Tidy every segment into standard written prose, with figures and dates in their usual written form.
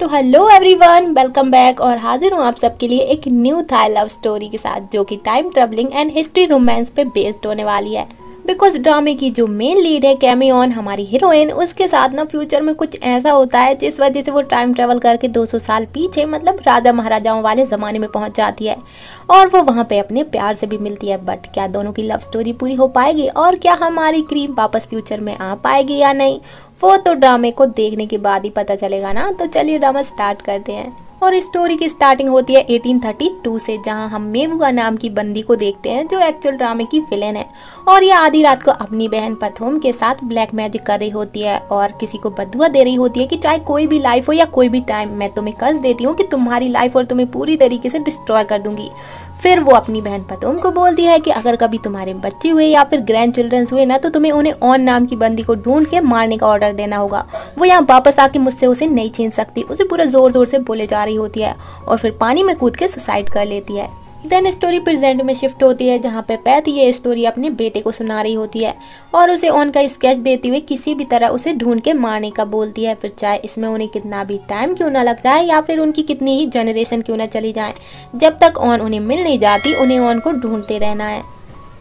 तो hello everyone, welcome back और हाजिर हूँ आप सबके लिए एक न्यू थाई लव स्टोरी के साथ जो कि time travelling and history romance पे बेस्ड होने वाली है। बिकॉज ड्रामे की जो मेन लीड है कैमियन हमारी हीरोइन, उसके साथ ना फ्यूचर में कुछ ऐसा होता है जिस वजह से वो टाइम ट्रेवल करके 200 साल पीछे मतलब राजा महाराजाओं वाले ज़माने में पहुंच जाती है और वो वहाँ पे अपने प्यार से भी मिलती है। बट क्या दोनों की लव स्टोरी पूरी हो पाएगी और क्या हमारी क्रीम वापस फ्यूचर में आ पाएगी या नहीं, वो तो ड्रामे को देखने के बाद ही पता चलेगा ना। तो चलिए ड्रामा स्टार्ट करते हैं। और इस स्टोरी की स्टार्टिंग होती है 1832 से, जहां हम मेबुआ नाम की बंदी को देखते हैं जो एक्चुअल ड्रामे की विलेन है। और ये आधी रात को अपनी बहन पथोम के साथ ब्लैक मैजिक कर रही होती है और किसी को बदुआ दे रही होती है कि चाहे कोई भी लाइफ हो या कोई भी टाइम, मैं तुम्हें कस देती हूँ कि तुम्हारी लाइफ और तुम्हें पूरी तरीके से डिस्ट्रॉय कर दूंगी। फिर वो अपनी बहन पतोम को बोलती है कि अगर कभी तुम्हारे बच्चे हुए या फिर ग्रैंड चिल्ड्रंस हुए ना, तो तुम्हें उन्हें ऑन नाम की बंदी को ढूंढ के मारने का ऑर्डर देना होगा। वो यहाँ वापस आके मुझसे उसे नहीं छीन सकती। उसे पूरा जोर जोर से बोले जा रही होती है और फिर पानी में कूद के सुसाइड कर लेती है। देन स्टोरी प्रेजेंट में शिफ्ट होती है जहाँ पे पैथ ये स्टोरी अपने बेटे को सुना रही होती है और उसे ऑन का स्केच देते हुए किसी भी तरह उसे ढूंढ के मारने का बोलती है। फिर चाहे इसमें उन्हें कितना भी टाइम क्यों ना लग जाए या फिर उनकी कितनी ही जनरेशन क्यों ना चली जाए, जब तक ऑन उन्हें मिल नहीं जाती उन्हें ऑन को ढूंढते रहना है।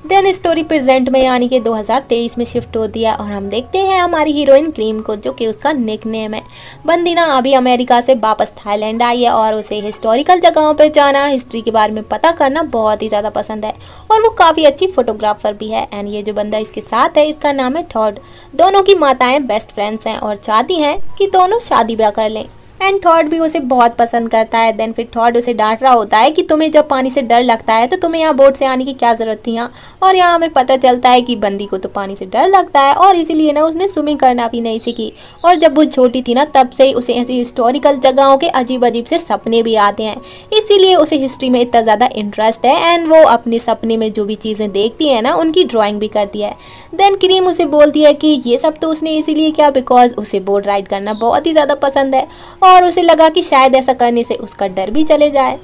देन स्टोरी प्रेजेंट में यानी कि 2023 में शिफ्ट होती है और हम देखते हैं हमारी हीरोइन क्रीम को, जो कि उसका निक नेम है। बंदी ना अभी अमेरिका से वापस थाईलैंड आई है और उसे हिस्टोरिकल जगहों पे जाना, हिस्ट्री के बारे में पता करना बहुत ही ज़्यादा पसंद है और वो काफ़ी अच्छी फोटोग्राफर भी है। एंड ये जो बंदा इसके साथ है इसका नाम है थॉड। दोनों की माताएं बेस्ट फ्रेंड्स हैं और चाहती हैं कि दोनों शादी ब्याह कर लें। एंड थॉड भी उसे बहुत पसंद करता है। देन फिर थॉड उसे डांट रहा होता है कि तुम्हें जब पानी से डर लगता है तो तुम्हें यहाँ बोट से आने की क्या ज़रूरत थी यहाँ। और यहाँ हमें पता चलता है कि बंदी को तो पानी से डर लगता है और इसीलिए ना उसने स्विमिंग करना भी नहीं सीखी। और जब वो छोटी थी ना तब से ही उसे ऐसी हिस्टोरिकल जगहों के अजीब अजीब से सपने भी आते हैं, इसीलिए उसे हिस्ट्री में इतना ज़्यादा इंटरेस्ट है। एंड वो अपने सपने में जो भी चीज़ें देखती है ना उनकी ड्राइंग भी करती है। देन क्रीम उसे बोलती है कि ये सब तो उसने इसीलिए किया बिकॉज उसे बोट राइड करना बहुत ही ज़्यादा पसंद है और उसे लगा कि शायद ऐसा करने से उसका डर भी चले जाए।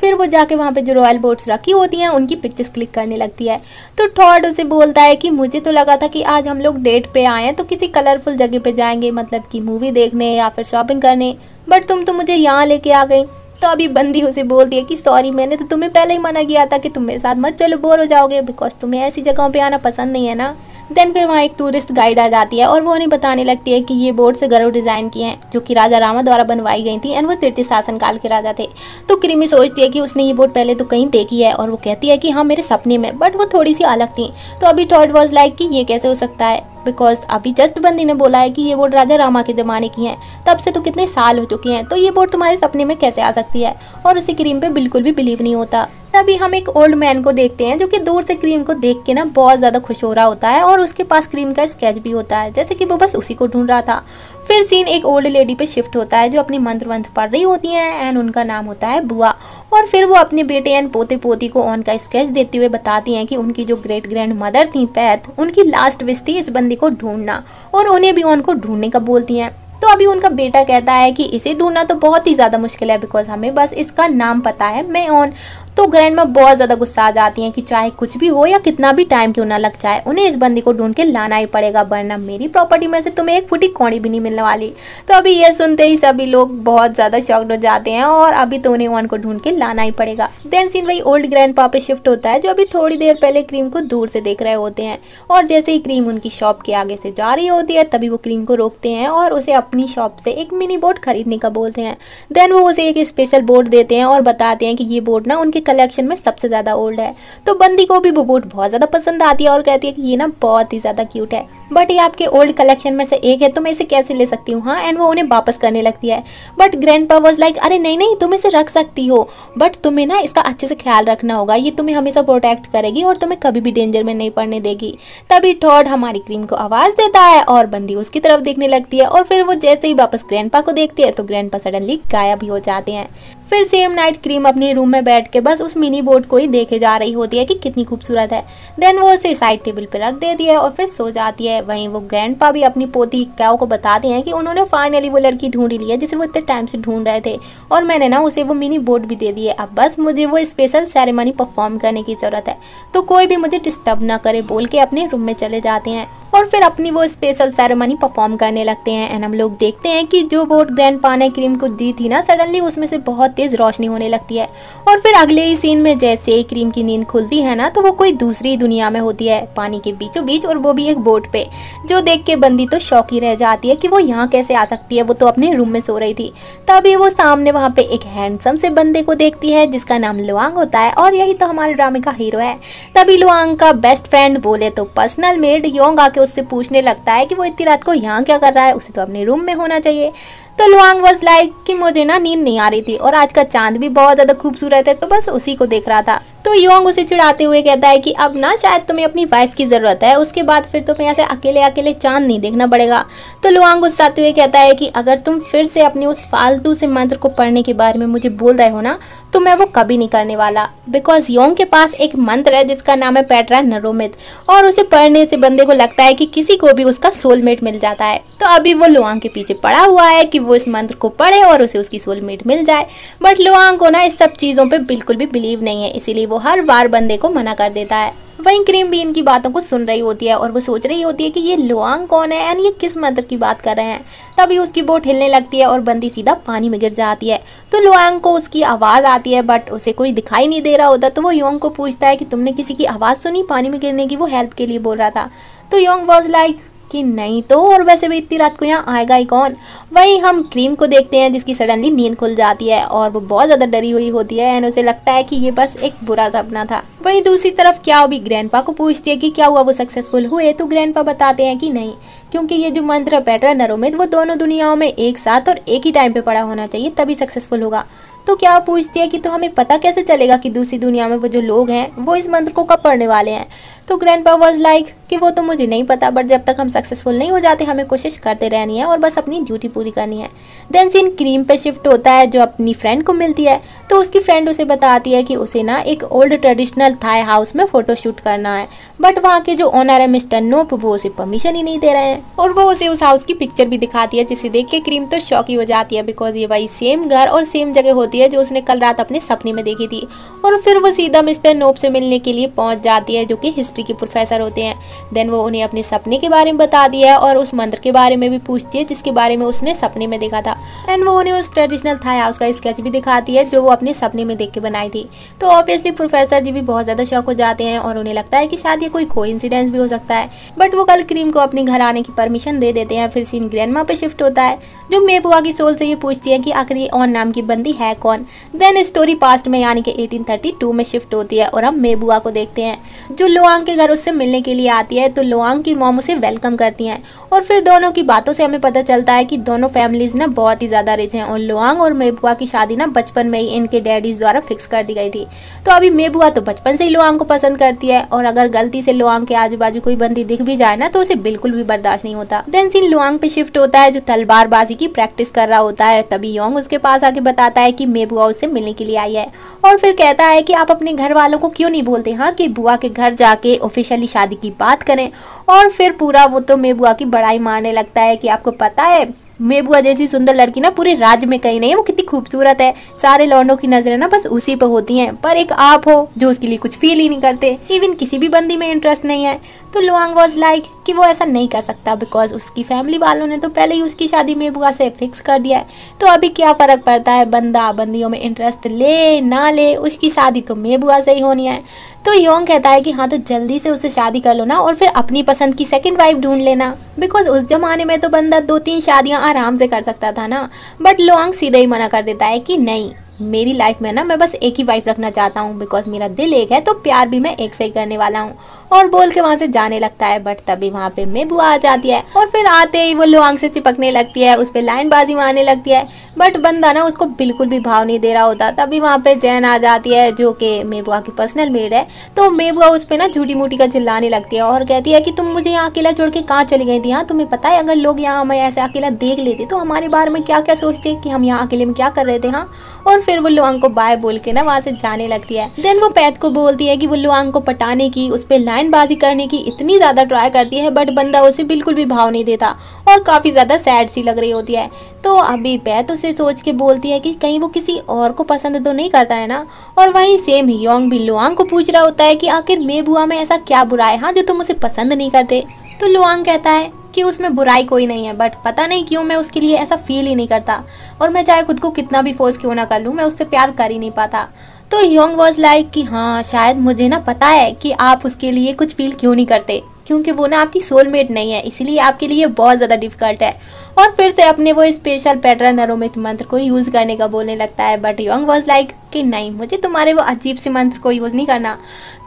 फिर वो जाके वहाँ पे जो रॉयल बोट्स रखी होती हैं उनकी पिक्चर्स क्लिक करने लगती है। तो थॉड उसे बोलता है कि मुझे तो लगा था कि आज हम लोग डेट पे आए हैं तो किसी कलरफुल जगह पे जाएंगे, मतलब कि मूवी देखने या फिर शॉपिंग करने, बट तुम तो मुझे यहाँ लेके आ गई। तो अभी बंदी उसे बोलती है कि सॉरी, मैंने तो तुम्हें पहले ही मना किया था कि तुम मेरे साथ मत चलो, बोर हो जाओगे, बिकॉज तुम्हें ऐसी जगहों पे आना पसंद नहीं है ना। देन फिर वहाँ एक टूरिस्ट गाइड आ जाती है और वो उन्हें बताने लगती है कि ये बोट से गरुड़ डिज़ाइन किए हैं जो कि राजा रामा द्वारा बनवाई गई थी एंड वो तृतीय शासन काल के राजा थे। तो क्रीमी सोचती है कि उसने ये बोट पहले तो कहीं देखी है और वो कहती है कि हाँ मेरे सपने में, बट वो थोड़ी सी अलग थी। तो अभी थॉट वाज लाइक कि ये कैसे हो सकता है, बिकॉज अभी जस्ट बंदी ने बोला है कि ये बोट राजा रामा के ज़माने की हैं, तब से तो कितने साल हो चुके हैं, तो ये बोट तुम्हारे सपने में कैसे आ सकती है। और उसे क्रीम पे बिल्कुल भी बिलीव नहीं होता। तभी हम एक ओल्ड मैन को देखते हैं जो कि दूर से क्रीम को देख के ना बहुत ज़्यादा खुश हो रहा होता है और उसके पास क्रीम का स्केच भी होता है, जैसे कि वो बस उसी को ढूंढ रहा था। फिर सीन एक ओल्ड लेडी पे शिफ्ट होता है जो अपनी मंत्र वंत्र पढ़ रही होती हैं एंड उनका नाम होता है बुआ। और फिर वो अपने बेटे एंड पोते पोती को ऑन का स्केच देते हुए बताती हैं कि उनकी जो ग्रेट ग्रैंड मदर थी पैथ, उनकी लास्ट विश थी इस बंदी को ढूंढना और उन्हें भी ऑन को ढूंढने का बोलती हैं। तो अभी उनका बेटा कहता है कि इसे ढूंढना तो बहुत ही ज़्यादा मुश्किल है बिकॉज हमें बस इसका नाम पता है, मैं ऑन। तो ग्रैंड में बहुत ज़्यादा गुस्सा आ जाती हैं कि चाहे कुछ भी हो या कितना भी टाइम क्यों ना लग जाए, उन्हें इस बंदी को ढूंढ के लाना ही पड़ेगा, वरना मेरी प्रॉपर्टी में से तुम्हें एक फुटी कौड़ी भी नहीं मिलने वाली। तो अभी ये सुनते ही सभी लोग बहुत ज़्यादा शॉक्ड हो जाते हैं और अभी तो उन्हें ऑन को ढूंढ के लाना ही पड़ेगा। देन सीन वही ओल्ड ग्रैंडपा पे शिफ्ट होता है जो अभी थोड़ी देर पहले क्रीम को दूर से देख रहे होते हैं और जैसे ही क्रीम उनकी शॉप के आगे से जा रही होती है तभी वो क्रीम को रोकते हैं और उसे अपनी शॉप से एक मिनी बोट खरीदने का बोलते हैं। देन वो उसे एक स्पेशल बोट देते हैं और बताते हैं कि ये बोट ना उनके कलेक्शन में सबसे ज़्यादा ओल्ड है। तो बंदी को भी वो बोट बहुत ज़्यादा पसंद आती है और कहती है कि ये ना बहुत ही ज़्यादा क्यूट है, बट ये आपके ओल्ड कलेक्शन में से एक है तो मैं इसे कैसे ले सकती हूँ। हाँ, एंड वो उन्हें वापस करने लगती है, बट ग्रैंडपा वाज लाइक अरे नहीं नहीं, तुम इसे रख सकती हो, बट तुम्हें ना इसका अच्छे से ख्याल रखना होगा, ये तुम्हें हमेशा प्रोटेक्ट करेगी और तुम्हें कभी भी डेंजर में नहीं पड़ने देगी। तभी थॉड हमारी क्रीम को आवाज़ देता है और बंदी उसकी तरफ देखने लगती है और फिर वो जैसे ही वापस ग्रैंडपा को देखती है तो ग्रैंडपा सडनली गायब ही हो जाते हैं। फिर सेम नाइट क्रीम अपने रूम में बैठ के बस उस मिनी बोट को ही देखे जा रही होती है कि कितनी खूबसूरत है। देन वो उसे साइड टेबल पे रख देती है और फिर सो जाती है। वहीं वो ग्रैंडपा भी अपनी पोती कैओ को बताते हैं कि उन्होंने फाइनली वो लड़की ढूंढ ली है जिसे वो इतने टाइम से ढूंढ रहे थे और मैंने ना उसे वो मिनी बोट भी दे दी है। अब बस मुझे वो स्पेशल सेरेमनी परफॉर्म करने की ज़रूरत है, तो कोई भी मुझे डिस्टर्ब ना करे बोल के अपने रूम में चले जाते हैं। और फिर अपनी वो स्पेशल सेरेमनी परफॉर्म करने लगते हैं। एंड हम लोग देखते हैं कि जो बोट ग्रैंडपा ने क्रीम को दी थी ना, सडनली उसमें से बहुत तेज रोशनी होने लगती है। और फिर अगले ही सीन में जैसे ही क्रीम की नींद खुलती है ना, तो वो कोई दूसरी दुनिया में होती है, पानी के बीचों बीच, और वो भी एक बोट पे, जो देख के बंदी तो शौक ही रह जाती है कि वो यहाँ कैसे आ सकती है, वो तो अपने रूम में सो रही थी। तभी वो सामने वहाँ पे एक हैंडसम से बंदे को देखती है जिसका नाम लुआंग होता है, और यही तो हमारे ड्रामे का हीरो है। तभी लुआंग का बेस्ट फ्रेंड, बोले तो पर्सनल मेड योंग, आके उससे पूछने लगता है कि वो इतनी रात को यहाँ क्या कर रहा है, उसे तो अपने रूम में होना चाहिए। तो लुआंग वाज लाइक कि मुझे ना नींद नहीं आ रही थी और आज का चांद भी बहुत ज्यादा खूबसूरत है, तो बस उसी को देख रहा था। तो योंग उसे चिढ़ाते हुए कहता है कि अब ना शायद तुम्हें अपनी वाइफ की जरूरत है, उसके बाद फिर तुम्हें ऐसे अकेले अकेले चांद नहीं देखना पड़ेगा। तो लुआंग गुस्साते हुए कहता है कि अगर तुम फिर से अपने उस फालतू से मंत्र को पढ़ने के बारे में मुझे बोल रहे हो ना, तो मैं वो कभी नहीं करने वाला। बिकॉज योंग के पास एक मंत्र है जिसका नाम है पेट्रा नरोमित, और उसे पढ़ने से बंदे को लगता है कि किसी को भी उसका सोलमेट मिल जाता है। तो अभी वो लुआंग के पीछे पड़ा हुआ है कि वो इस मंत्र को पढ़े और उसे उसकी सोलमेट मिल जाए। बट लुआंग को ना इस सब चीज़ों पे बिल्कुल भी बिलीव नहीं है, इसीलिए वो हर बार बंदे को मना कर देता है। वहीं क्रीम भी इनकी बातों को सुन रही होती है और वो सोच रही होती है कि ये लुआंग कौन है एंड ये किस मंत्र की बात कर रहे हैं। तभी उसकी बोट हिलने लगती है और बंदी सीधा पानी में गिर जाती है। तो लुआंग को उसकी आवाज़ आती है बट उसे कोई दिखाई नहीं दे रहा होता। तो वो योंग को पूछता है कि तुमने किसी की आवाज़ सुनी पानी में गिरने की, वो हेल्प के लिए बोल रहा था। तो योंग वॉज लाइक कि नहीं तो, और वैसे भी इतनी रात को यहाँ आएगा ही कौन। वहीं हम क्रीम को देखते हैं जिसकी सडनली नींद खुल जाती है और वो बहुत ज़्यादा डरी हुई होती है एंड उसे लगता है कि ये बस एक बुरा सपना था। वहीं दूसरी तरफ क्या भी ग्रैंडपा को पूछती है कि क्या हुआ, वो सक्सेसफुल हुए। तो ग्रैंडपा बताते हैं कि नहीं, क्योंकि ये जो मंत्र है पेट्रा नरोमित, वो दोनों दुनियाओं में एक साथ और एक ही टाइम पे पड़ा होना चाहिए, तभी सक्सेसफुल होगा। तो क्या पूछती है कि तो हमें पता कैसे चलेगा कि दूसरी दुनिया में वो जो लोग हैं वो इस मंत्र को कब पढ़ने वाले हैं। तो ग्रैंडपा वाज लाइक कि वो तो मुझे नहीं पता, बट जब तक हम सक्सेसफुल नहीं हो जाते हमें कोशिश करते रहनी है और बस अपनी ड्यूटी पूरी करनी है। देन सीन क्रीम पे शिफ्ट होता है जो अपनी फ्रेंड को मिलती है। तो उसकी फ्रेंड उसे बताती है कि उसे ना एक ओल्ड ट्रेडिशनल थाई हाउस में फोटोशूट करना है, बट वहाँ के जो ओनर है मिस्टर नोप, वो उसे परमिशन ही नहीं दे रहे हैं। और वो उसे उस हाउस की पिक्चर भी दिखाती है जिसे देख के क्रीम तो शॉक ही हो जाती है, बिकॉज ये वही सेम घर और सेम जगह होती है जो उसने कल रात अपने सपने में देखी थी। और फिर वो सीधा मिस्टर नोप से मिलने के लिए पहुंच जाती है जो कि हिस्ट्री के प्रोफेसर होते हैं। देन वो उन्हें अपने सपने के बारे में बता दिया है और उस मंत्र के बारे में भी पूछती है जिसके बारे में उसने सपने में देखा था। एंड वो उन्हें उस ट्रेडिशनल थाई हाउस का स्केच भी दिखाती है जो वो अपने सपने में देख के बनाई थी। तो ऑब्वियसली प्रोफेसर जी भी बहुत ज्यादा शॉक हो जाते हैं और उन्हें लगता है कि शायद ये कोई कोइंसिडेंस भी हो सकता है। बट वो कल क्रीम को अपने घर आने की परमिशन दे देते हैं। फिर सीन ग्रैंडमा पे शिफ्ट होता है जो मेबुआ की सोल से ये पूछती है कि आखिर ये ऑन नाम की बंदी है कौन। देन स्टोरी पास्ट में यानी कि 1832 में शिफ्ट होती है और हम मेबुआ को देखते हैं जो लुआंग के घर उससे मिलने के लिए आती है। तो लुआंग की मॉम उसे वेलकम करती हैं और फिर दोनों की बातों से हमें पता चलता है कि दोनों फैमिलीज ना बहुत ही ज्यादा रिच हैं और लुआंग और मेबुआ की शादी ना बचपन में ही इनके डैडीज द्वारा फिक्स कर दी गई थी। तो अभी मेबुआ तो बचपन से ही लुआंग को पसंद करती है और अगर गलती से लुआंग के आजू बाजू कोई बंदी दिख भी जाए ना तो उसे बिल्कुल भी बर्दाश्त नहीं होता। देन सीन लुआंग पे शिफ्ट होता है जो तलवारबाजी की प्रैक्टिस कर रहा होता है। तभी योंग उसके पास आके बताता है कि मेबुआ उससे मिलने के लिए आई है और फिर कहता है कि आप अपने घर वालों को क्यों नहीं बोलते हाँ कि बुआ के घर जाके ऑफिशियली शादी की बात करें। और फिर पूरा वो तो मेबुआ की बड़ाई मारने लगता है कि आपको पता है मेबुआ जैसी सुंदर लड़की ना पूरे राज्य में कहीं नहीं है, वो कितनी खूबसूरत है, सारे लौंडों की नजरें ना बस उसी पे होती हैं, पर एक आप हो जो उसके लिए कुछ फील ही नहीं करते, इवन किसी भी बंदी में इंटरेस्ट नहीं है। तो लुआंग वाज लाइक कि वो ऐसा नहीं कर सकता बिकॉज उसकी फैमिली वालों ने तो पहले ही उसकी शादी मेबुआ से फिक्स कर दिया है। तो अभी क्या फर्क पड़ता है बंदा बंदियों में इंटरेस्ट ले ना ले, उसकी शादी तो मेबुआ से ही होनी है। तो योंग कहता है कि हाँ तो जल्दी से उससे शादी कर लो ना और फिर अपनी पसंद की सेकंड वाइफ ढूंढ लेना, बिकॉज उस जमाने में तो बंदा 2-3 शादियां आराम से कर सकता था ना। बट लुआंग सीधे ही मना कर देता है कि नहीं, मेरी लाइफ में ना मैं बस एक ही वाइफ रखना चाहता हूँ बिकॉज मेरा दिल एक है तो प्यार भी मैं एक से ही करने वाला हूँ। और बोल के वहाँ से जाने लगता है बट तभी वहाँ पे मेबुआ आ जाती है और फिर आते ही वो लुआंग से चिपकने लगती है, उस पर लाइनबाजी मारने लगती है। बट बंदा ना उसको बिल्कुल भी भाव नहीं दे रहा होता। तभी वहाँ पे जैन आ जाती है जो कि मेबुआ की पर्सनल मेड है। तो मेबुआ उस पर ना झूठी मूठी का चिल्लाने लगती है और कहती है कि तुम मुझे यहाँ अकेला छोड़ के कहाँ चली गई थी। हाँ तुम्हें पता है अगर लोग यहाँ हमें ऐसे अकेला देख लेते तो हमारे बारे में क्या क्या सोचते कि हम यहाँ अकेले में क्या कर रहे थे। हाँ और फिर वो लुआंग को बाय बोल के ना वहाँ से जाने लगती है। देन वो पैथ को बोलती है कि वो लुआंग को पटाने की, उस पर लाइनबाजी करने की इतनी ज्यादा ट्राई करती है बट बंदा उसे बिल्कुल भी भाव नहीं देता और काफी ज्यादा सैड सी लग रही होती है। तो अभी पैथ उसे सोच के बोलती है कि कहीं वो किसी और को पसंद तो नहीं करता है ना। और वहीं सेम योंग भी लुआंग को पूछ रहा होता है कि आखिर मेबुआ में ऐसा क्या बुरा है हाँ जो तुम उसे पसंद नहीं करते। तो लुआंग कहता है कि उसमें बुराई कोई नहीं है, बट पता नहीं क्यों मैं उसके लिए ऐसा फील ही नहीं करता, और मैं चाहे खुद को कितना भी फोर्स क्यों ना कर लूँ, मैं उससे प्यार कर ही नहीं पाता। तो योंग वॉज लाइक कि हाँ शायद मुझे ना पता है कि आप उसके लिए कुछ फील क्यों नहीं करते, क्योंकि वो ना आपकी सोलमेट नहीं है, इसलिए आपके लिए बहुत ज़्यादा डिफिकल्ट है। और फिर से अपने वो स्पेशल पैटर्न नरोमित मंत्र को यूज़ करने का बोलने लगता है, बट योंग वॉज लाइक कि नहीं, मुझे तुम्हारे वो अजीब से मंत्र को यूज़ नहीं करना।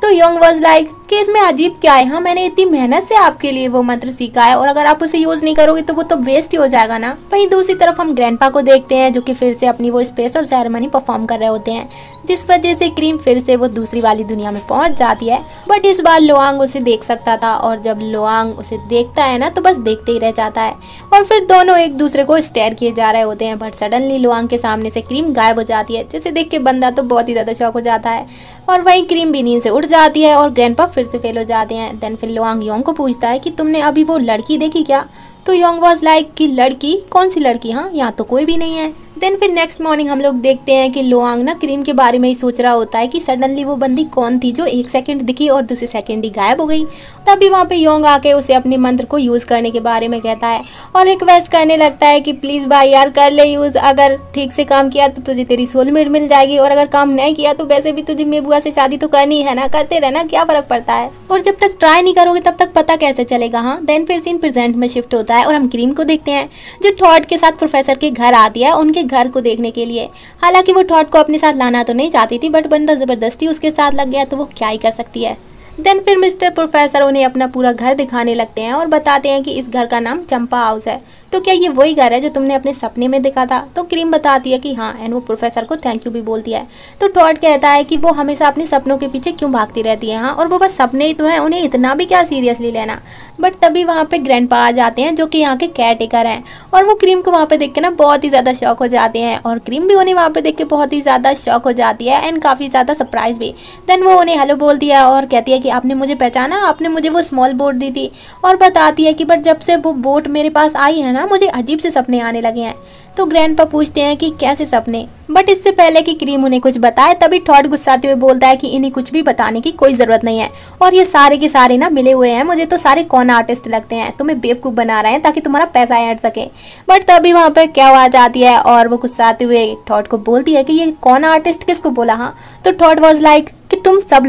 तो योंग वॉज लाइक कि इसमें अजीब क्या है, हाँ मैंने इतनी मेहनत से आपके लिए वो मंत्र सीखा है, और अगर आप उसे यूज़ नहीं करोगे तो वो तो वेस्ट ही हो जाएगा ना। वहीं दूसरी तरफ हम ग्रैंडपा को देखते हैं जो कि फिर से अपनी वो स्पेशल सेरेमनी परफॉर्म कर रहे होते हैं, जिस वजह से क्रीम फिर से वो दूसरी वाली दुनिया में पहुंच जाती है। बट इस बार लुआंग उसे देख सकता था, और जब लुआंग उसे देखता है ना तो बस देखते ही रह जाता है, और फिर दोनों एक दूसरे को स्टेयर किए जा रहे होते हैं। बट सडनली लुआंग के सामने से क्रीम गायब हो जाती है, जिसे देख के बंदा तो बहुत ही ज़्यादा शॉक हो जाता है, और वहीं क्रीम भी नींद से उठ जाती है और ग्रैंडपा फिर से फेल हो जाते हैं। देन फिर लुआंग योंग को पूछता है कि तुमने अभी वो लड़की देखी क्या? तो योंग वॉज लाइक कि लड़की? कौन सी लड़की? हाँ यहाँ तो कोई भी नहीं है। देन फिर नेक्स्ट मॉर्निंग हम लोग देखते हैं कि लुआंग ना क्रीम के बारे में ही सोच रहा होता है कि सडनली वो बंदी कौन थी जो एक सेकंड दिखी और दूसरे सेकंड ही गायब हो गई। तभी वहाँ पे योंग आके उसे अपने मंत्र को यूज़ करने के बारे में कहता है और रिक्वेस्ट करने लगता है कि प्लीज़ भाई यार कर ले यूज़, अगर ठीक से काम किया तो तुझे तेरी सोलमेट मिल जाएगी, और अगर काम नहीं किया तो वैसे भी तुझे मेरी बुआ से शादी तो करनी है ना, करते रहना, क्या फ़र्क पड़ता है, और जब तक ट्राई नहीं करोगे तब तक पता कैसे चलेगा। हाँ देन फिर सीन प्रेजेंट में शिफ्ट होता है और हम क्रीम को देखते हैं जो टॉड के साथ प्रोफेसर के घर आती है उनके घर को देखने के लिए। हालांकि वो टॉड को अपने साथ लाना तो नहीं चाहती थी, बट बंदा जबरदस्ती उसके साथ लग गया तो वो क्या ही कर सकती है। देन फिर मिस्टर प्रोफेसर उन्हें अपना पूरा घर दिखाने लगते हैं और बताते हैं कि इस घर का नाम चंपा हाउस है, तो क्या ये वही घर है जो तुमने अपने सपने में देखा था? तो क्रीम बताती है कि हाँ, एंड वो प्रोफेसर को थैंक यू भी बोलती है। तो टॉड कहता है कि वो हमेशा अपने सपनों के पीछे क्यों भागती रहती है, हाँ, और वो बस सपने ही तो हैं, उन्हें इतना भी क्या सीरियसली लेना। बट तभी वहाँ पे ग्रैंडपा आ जाते हैं जो कि यहाँ के केयर टेकर हैं, और वो क्रीम को वहाँ पे देख के ना बहुत ही ज़्यादा शॉक हो जाते हैं, और क्रीम भी उन्हें वहाँ पे देख के बहुत ही ज़्यादा शॉक हो जाती है एंड काफ़ी ज़्यादा सरप्राइज भी। देन वो उन्हें हेलो बोलती है और कहती है कि आपने मुझे पहचाना, आपने मुझे वो स्मॉल बोट दी थी, और बताती है कि बट जब से वो बोट मेरे पास आई है ना मुझे अजीब से सपने आने लगे हैं। तो ग्रैंडपा पूछते हैं कि कैसे सपने, बट इससे पहले कि क्रीम उन्हें कुछ बताए तभी टॉड गुस्साते हुए बोलता है कि इन्हें कुछ भी बताने की कोई ज़रूरत नहीं है, और ये सारे के सारे ना मिले हुए हैं, मुझे तो सारे कॉन आर्टिस्ट लगते हैं, तुम्हें बेवकूफ़ बना रहे हैं ताकि तुम्हारा पैसा ऐड सके। बट तभी वहाँ पर क्या आवाज़ आती है और वो गुस्साते हुए टॉड को बोलती है कि ये कॉन आर्टिस्ट किसको बोला? हाँ, तो टॉड वॉज लाइक कि तुम सब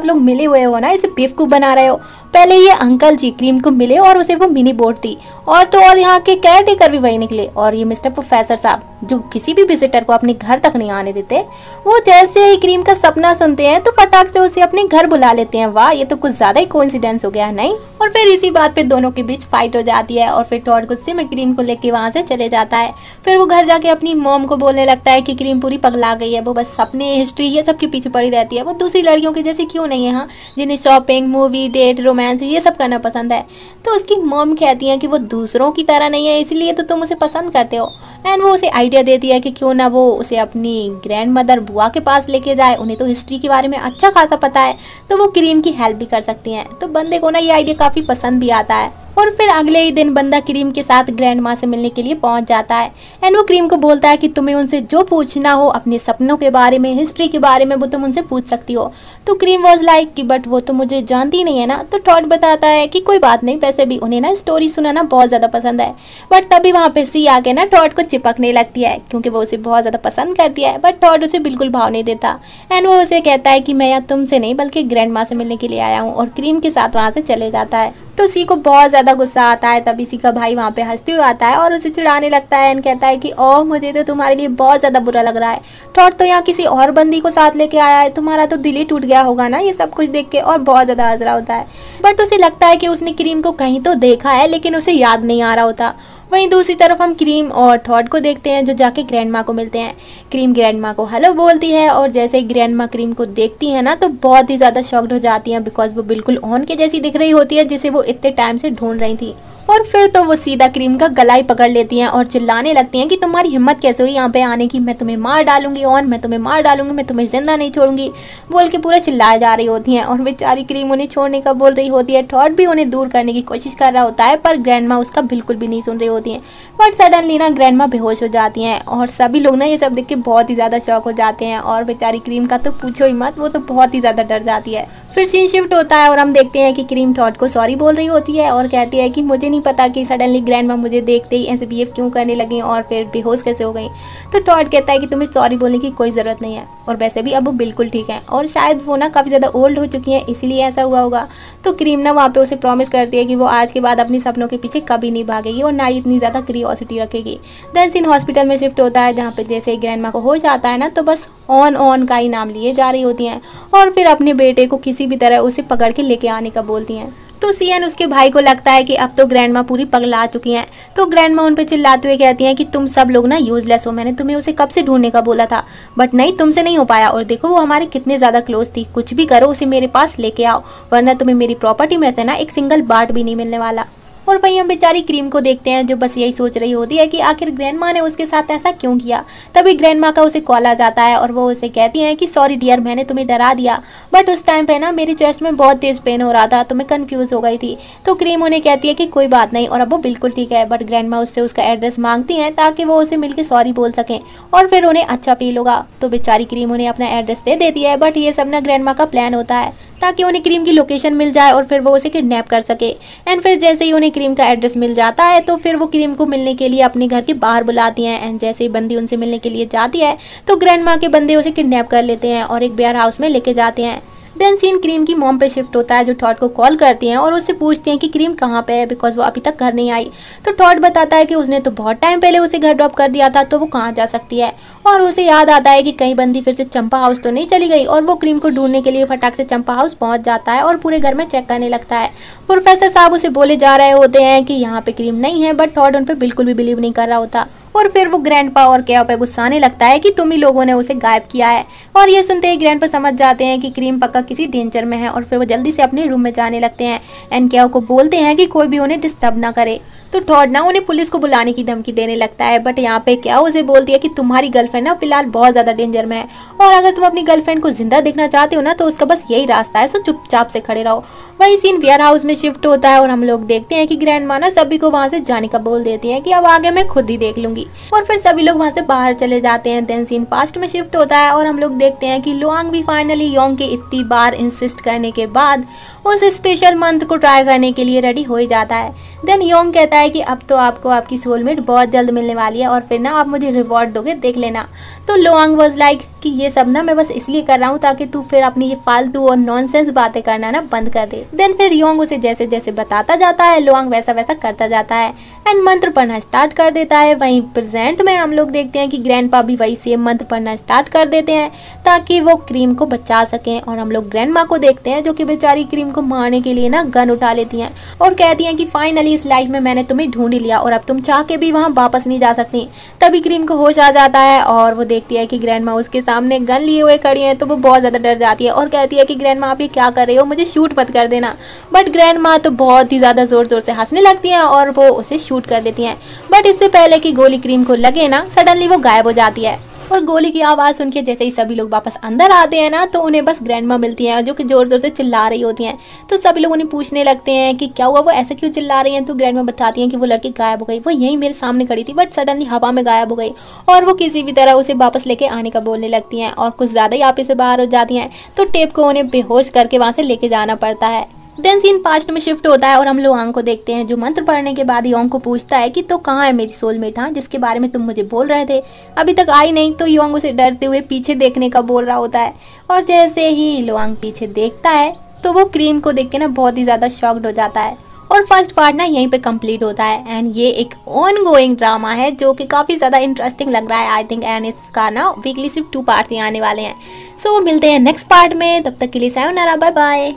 लोग मिले हुए हो ना, इसे बेवकूफ़ बना रहे हो। पहले ये अंकल जी क्रीम को मिले और उसे वो मिनी बोट दी, और तो और यहाँ के केयर टेकर भी वही निकले, और ये मिस्टर प्रोफेसर साहब जो किसी भी विजिटर को अपने घर तक नहीं आने देते, वो जैसे ही क्रीम का सपना सुनते हैं तो फटाक से उसे अपने घर बुला लेते हैं। वाह, ये तो कुछ ज़्यादा ही कोइंसिडेंस हो गया नहीं? और फिर इसी बात पे दोनों के बीच फाइट हो जाती है, और फिर टॉड गुस्से में क्रीम को लेके वहाँ से चले जाता है। फिर वो घर जाके अपनी मॉम को बोलने लगता है कि क्रीम पूरी पगला गई है, वो बस सपने, हिस्ट्री ये सब के पीछे पड़ी रहती है, वो दूसरी लड़कियों की जैसी क्यों नहीं है, हाँ, जिन्हें शॉपिंग, मूवी, डेट, रोमांस ये सब करना पसंद है। तो उसकी मॉम कहती है कि वो दूसरों की तरह नहीं है, इसलिए तो तुम उसे पसंद करते हो। एंड वो उसे आइडिया देती है कि क्यों ना वो उसे अपनी ग्रैंड मदर बुआ के पास लेके जाए, उन्हें तो हिस्ट्री के बारे में अच्छा खासा पता है, तो वो क्रीम की हेल्प भी कर सकती हैं। तो बंदे को ना ये आइडिया काफ़ी पसंद भी आता है, और फिर अगले ही दिन बंदा क्रीम के साथ ग्रैंड माँ से मिलने के लिए पहुंच जाता है। एंड वो क्रीम को बोलता है कि तुम्हें उनसे जो पूछना हो अपने सपनों के बारे में, हिस्ट्री के बारे में, वो तुम उनसे पूछ सकती हो। तो क्रीम वॉज लाइक कि बट वो तो मुझे जानती नहीं है ना। तो टॉड बताता है कि कोई बात नहीं, वैसे भी उन्हें ना स्टोरी सुनाना बहुत ज़्यादा पसंद है। बट तभी वहाँ पे सी आके ना टॉड को चिपकने लगती है, क्योंकि वो उसे बहुत ज़्यादा पसंद करती है, बट टॉड उसे बिल्कुल भाव नहीं देता। एंड वो उसे कहता है कि मैं यहाँ तुमसे नहीं बल्कि ग्रैंड माँ से मिलने के लिए आया हूँ, और क्रीम के साथ वहाँ से चले जाता है। तो सी को बहुत ज़्यादा गुस्सा आता है। तभी सी का भाई वहाँ पे हंसते हुए आता है और उसे चिढ़ाने लगता है एंड कहता है कि ओह, मुझे तो तुम्हारे लिए बहुत ज़्यादा बुरा लग रहा है, टॉड तो यहाँ किसी और बंदी को साथ लेके आया है, तुम्हारा तो दिल ही टूट गया होगा ना ये सब कुछ देख के, और बहुत ज़्यादा हंस रहा होता है। बट उसे लगता है कि उसने क्रीम को कहीं तो देखा है, लेकिन उसे याद नहीं आ रहा होता। वहीं दूसरी तरफ हम क्रीम और टॉड को देखते हैं जो जाके ग्रैंड माँ को मिलते हैं। क्रीम ग्रैंड माँ को हेलो बोलती है, और जैसे ही ग्रैंड माँ क्रीम को देखती है ना तो बहुत ही ज़्यादा शॉक्ड हो जाती हैं, बिकॉज वो बिल्कुल ऑन के जैसी दिख रही होती है जिसे वो इतने टाइम से ढूंढ रही थी। और फिर तो वो सीधा क्रीम का गला ही पकड़ लेती हैं और चिल्लाने लगती हैं कि तुम्हारी हिम्मत कैसे हुई यहाँ पे आने की, मैं तुम्हें मार डालूंगी, ऑन मैं तुम्हें मार डालूंगी, मैं तुम्हें जिंदा नहीं छोड़ूंगी, बोल के पूरा चिल्लाए जा रही होती हैं। और बेचारी क्रीम उन्हें छोड़ने का बोल रही होती है, टॉड भी उन्हें दूर करने की कोशिश कर रहा होता है, पर ग्रैंड माँ उसका बिल्कुल भी नहीं सुन रही होती हैं। बट सडनली ना ग्रैंड माँ बेहोश हो जाती हैं, और सभी लोग ना ये सब देख के बहुत ही ज़्यादा शॉक हो जाते हैं, और बेचारी क्रीम का तो पूछो ही मत, वो तो बहुत ही ज़्यादा डर जाती है। फिर सीन शिफ्ट होता है और हम देखते हैं कि क्रीम टॉड को सॉरी बोल रही होती है और कहती है कि मुझे नहीं पता कि सडनली ग्रैंडमा मुझे देखते ही ऐसे बिहेव क्यों करने लगी और फिर बेहोश कैसे हो गई। तो टॉड कहता है कि तुम्हें सॉरी बोलने की कोई ज़रूरत नहीं है और वैसे भी अब वो बिल्कुल ठीक है और शायद वो ना काफ़ी ज़्यादा ओल्ड हो चुकी हैं इसीलिए ऐसा हुआ होगा। तो क्रीम ना वहाँ पे उसे प्रॉमिस करती है कि वो आज के बाद अपने सपनों के पीछे कभी नहीं भागेगी और ना ही इतनी ज़्यादा क्यूरियोसिटी रखेगी। देन सीन हॉस्पिटल में शिफ्ट होता है जहाँ पे जैसे ही ग्रैंडमा को होश आता है ना तो बस ऑन का ही नाम लिए जा रही होती हैं और फिर अपने बेटे को किसी भी तरह उसे पकड़ के लेके आने का बोलती हैं। तो सीएन उसके भाई को लगता है कि अब तो ग्रैंडमा पूरी पगला चुकी हैं। तो ग्रैंडमा उन पे चिल्लाते हुए कहती हैं कि तुम सब लोग ना यूजलेस हो, मैंने तुम्हें उसे कब से ढूंढने का बोला था बट नहीं तुमसे नहीं हो पाया और देखो वो हमारे कितने ज़्यादा क्लोज थी, कुछ भी करो उसे मेरे पास लेके आओ वरना तुम्हें मेरी प्रॉपर्टी में से ना एक सिंगल बार्ट भी नहीं मिलने वाला। और वहीं हम बेचारी क्रीम को देखते हैं जो बस यही सोच रही होती है कि आखिर ग्रैंडमा ने उसके साथ ऐसा क्यों किया। तभी ग्रैंडमा का उसे कॉल आ जाता है और वो उसे कहती हैं कि सॉरी डियर मैंने तुम्हें डरा दिया बट उस टाइम पे ना मेरी चेस्ट में बहुत तेज पेन हो रहा था तो मैं कंफ्यूज हो गई थी। तो क्रीम उन्हें कहती है कि कोई बात नहीं और अब वो बिल्कुल ठीक है बट ग्रैंडमा उससे उसका एड्रेस मांगती हैं ताकि वो उसे मिलकर सॉरी बोल सकें और फिर उन्हें अच्छा फील होगा। तो बेचारी क्रीम उन्हें अपना एड्रेस दे देती है बट ये सब ना ग्रैंडमा का प्लान होता है ताकि उन्हें क्रीम की लोकेशन मिल जाए और फिर वो उसे किडनैप कर सके। एंड फिर जैसे ही उन्हें क्रीम का एड्रेस मिल जाता है तो फिर वो क्रीम को मिलने के लिए अपने घर के बाहर बुलाती हैं। एंड जैसे ही बंदी उनसे मिलने के लिए जाती है तो ग्रैंडमा के बंदे उसे किडनैप कर लेते हैं और एक वेयर हाउस में लेके जाते हैं। देन सीन क्रीम की मॉम पे शिफ्ट होता है जो टॉड को कॉल करती हैं और उससे पूछती हैं कि क्रीम कहाँ पे है बिकॉज वो अभी तक घर नहीं आई। तो टॉड बताता है कि उसने तो बहुत टाइम पहले उसे घर ड्रॉप कर दिया था तो वो कहाँ जा सकती है। और उसे याद आता है कि कहीं बंदी फिर से चंपा हाउस तो नहीं चली गई और वो क्रीम को ढूंढने के लिए फटाक से चंपा हाउस पहुंच जाता है और पूरे घर में चेक करने लगता है। प्रोफेसर साहब उसे बोले जा रहे होते हैं कि यहाँ पे क्रीम नहीं है बट टॉड उन पे बिल्कुल भी बिलीव नहीं कर रहा होता और फिर वो ग्रैंडपा और केओ पे गुस्साने लगता है कि तुम ही लोगों ने उसे गायब किया है। और ये सुनते ही ग्रैंडपा समझ जाते हैं कि क्रीम पक्का किसी डेंजर में है और फिर वो जल्दी से अपने रूम में जाने लगते हैं एंड केओ को बोलते हैं कि कोई भी उन्हें डिस्टर्ब ना करे। तो टॉड ना उन्हें पुलिस को बुलाने की धमकी देने लगता है बट यहाँ पे केओ उसे बोलती है कि तुम्हारी गर्लफ्रेंड ना फिलहाल बहुत ज़्यादा डेंजर में है और अगर तुम अपनी गर्लफ्रेंड को जिंदा देखना चाहते हो ना तो उसका बस यही रास्ता है, सो चुपचाप से खड़े रहो। वही सीन वेयर हाउस में शिफ्ट होता है और हम लोग देखते हैं कि ग्रैंडमा ना सभी को वहाँ से जाने का बोल देती हैं कि अब आगे मैं खुद ही देख लूंगी और फिर सभी लोग वहाँ से बाहर चले जाते हैं। देन सीन पास्ट में शिफ्ट होता है और हम लोग देखते हैं कि लुआंग भी फाइनली योंग के इतनी बार इंसिस्ट करने के बाद उस स्पेशल मंथ को ट्राई करने के लिए रेडी हो ही जाता है। देन योंग कहता है कि अब तो आपको आपकी सोलमेट बहुत जल्द मिलने वाली है और फिर ना आप मुझे रिवॉर्ड दोगे, देख लेना। तो लुआंग वाज लाइक कि ये सब ना मैं बस इसलिए कर रहा हूँ ताकि तू फिर अपनी ये फालतू और नॉनसेंस बातें करना ना बंद कर दे। देन फिर योंग उसे जैसे जैसे बताता जाता है लुआंग वैसा वैसा करता जाता है एंड मंत्र पढ़ना स्टार्ट कर देता है। वहीं प्रेजेंट में हम लोग देखते हैं कि ग्रैंडपा भी वही सेम मंत्र पढ़ना स्टार्ट कर देते हैं ताकि वो क्रीम को बचा सकें। और हम लोग ग्रैंडमा को देखते हैं जो कि बेचारी क्रीम को मारने के लिए ना गन उठा लेती हैं और कहती हैं कि फाइनली इस लाइफ में मैंने तुम्हें ढूंढ ही लिया और अब तुम चाह के भी वहाँ वापस नहीं जा सकती। तभी क्रीम को होश आ जाता है और वो देखती है कि ग्रैंडमा उसके सामने गन लिए हुए खड़ी है तो वो बहुत ज़्यादा डर जाती है और कहती है कि ग्रैंडमा आप ये क्या कर रहे हो, मुझे शूट मत कर देना। बट ग्रैंडमा तो बहुत ही ज़्यादा ज़ोर ज़ोर से हंसने लगती हैं और वो उसे शूट कर देती हैं। बट इससे पहले कि गोली क्रीम को लगे ना सडनली वो गायब हो जाती है और गोली की आवाज़ सुन के जैसे ही सभी लोग वापस अंदर आते हैं ना तो उन्हें बस ग्रैंडमा मिलती हैं जो कि ज़ोर ज़ोर से चिल्ला रही होती हैं। तो सभी लोग उन्हें पूछने लगते हैं कि क्या हुआ, वो ऐसे क्यों चिल्ला रही हैं। तो ग्रैंडमा बताती हैं कि वो लड़की गायब हो गई, वो यहीं मेरे सामने खड़ी थी बट सडनली हवा में गायब हो गई और वो किसी भी तरह उसे वापस लेके आने का बोलने लगती हैं और कुछ ज़्यादा ही आप से बाहर हो जाती हैं। तो टेप को उन्हें बेहोश करके वहाँ से लेके जाना पड़ता है। देन सीन पास्ट में शिफ्ट होता है और हम लुआंग को देखते हैं जो मंत्र पढ़ने के बाद योंग को पूछता है कि तो कहाँ है मेरी सोलमेट, हाँ जिसके बारे में तुम मुझे बोल रहे थे, अभी तक आई नहीं। तो योंग उसे डरते हुए पीछे देखने का बोल रहा होता है और जैसे ही लुआंग पीछे देखता है तो वो क्रीम को देख के ना बहुत ही ज़्यादा शॉक्ड हो जाता है। और फर्स्ट पार्ट ना यहीं पे कंप्लीट होता है एंड ये एक ऑन गोइंग ड्रामा है जो कि काफ़ी ज़्यादा इंटरेस्टिंग लग रहा है आई थिंक। एंड इसका ना वीकली सिर्फ 2 पार्ट ही आने वाले हैं। सो मिलते हैं नेक्स्ट पार्ट में, तब तक के लिए सायोनारा, बाय बाय।